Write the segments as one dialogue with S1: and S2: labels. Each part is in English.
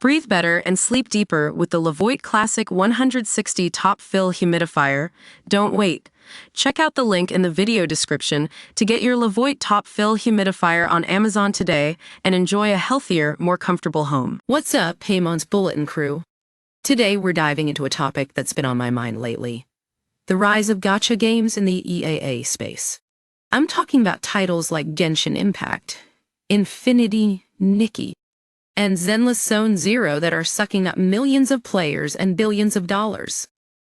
S1: Breathe better and sleep deeper with the Levoit Classic 160 Top Fill Humidifier. Don't wait. Check out the link in the video description to get your Levoit Top Fill Humidifier on Amazon today and enjoy a healthier, more comfortable home.
S2: What's up, Paymon's Bulletin crew? Today we're diving into a topic that's been on my mind lately. The rise of gacha games in the AAA space. I'm talking about titles like Genshin Impact, Infinity Nikki, and Zenless Zone Zero that are sucking up millions of players and billions of dollars.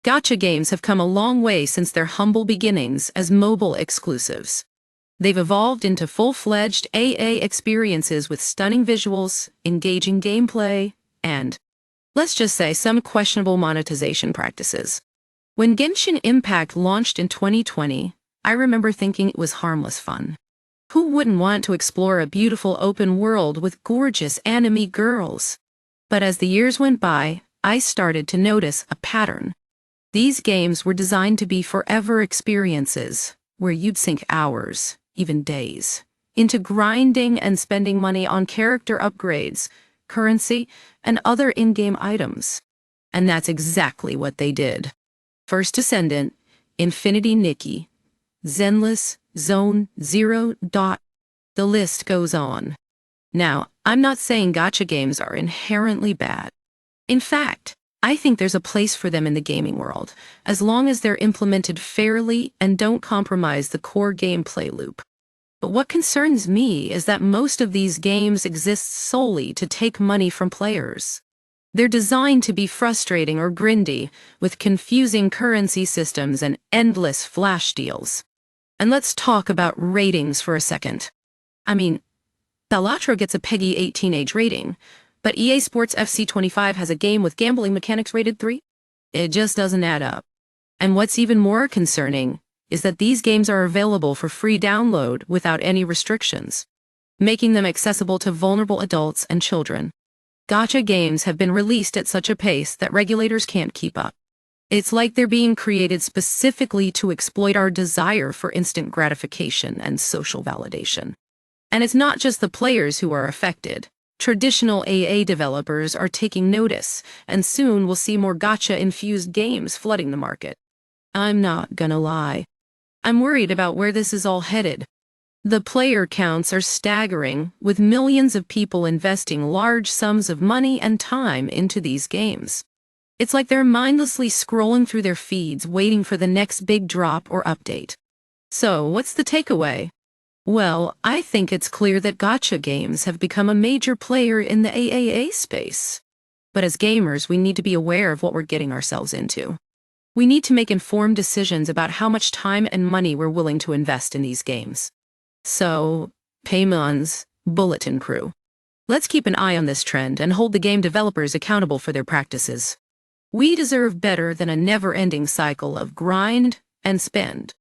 S2: Gacha games have come a long way since their humble beginnings as mobile exclusives. They've evolved into full-fledged AA experiences with stunning visuals, engaging gameplay, and, let's just say, some questionable monetization practices. When Genshin Impact launched in 2020, I remember thinking it was harmless fun. Who wouldn't want to explore a beautiful open world with gorgeous anime girls? But as the years went by, I started to notice a pattern. These games were designed to be forever experiences, where you'd sink hours, even days, into grinding and spending money on character upgrades, currency, and other in-game items. And that's exactly what they did. First Descendant, Infinity Nikki, Zenless Zone Zero. The list goes on. Now, I'm not saying gacha games are inherently bad. In fact, I think there's a place for them in the gaming world, as long as they're implemented fairly and don't compromise the core gameplay loop. But what concerns me is that most of these games exist solely to take money from players. They're designed to be frustrating or grindy, with confusing currency systems and endless flash deals. And let's talk about ratings for a second. I mean, Balatro gets a PEGI 18 age rating, but EA Sports FC 25 has a game with gambling mechanics rated 3? It just doesn't add up. And what's even more concerning is that these games are available for free download without any restrictions, making them accessible to vulnerable adults and children. Gacha games have been released at such a pace that regulators can't keep up. It's like they're being created specifically to exploit our desire for instant gratification and social validation. And it's not just the players who are affected. Traditional AA developers are taking notice, and soon we'll see more gacha-infused games flooding the market. I'm not gonna lie. I'm worried about where this is all headed. The player counts are staggering, with millions of people investing large sums of money and time into these games. It's like they're mindlessly scrolling through their feeds waiting for the next big drop or update. So, what's the takeaway? Well, I think it's clear that gacha games have become a major player in the AAA space. But as gamers, we need to be aware of what we're getting ourselves into. We need to make informed decisions about how much time and money we're willing to invest in these games. So, Paymon's Bulletin crew. Let's keep an eye on this trend and hold the game developers accountable for their practices. We deserve better than a never-ending cycle of grind and spend.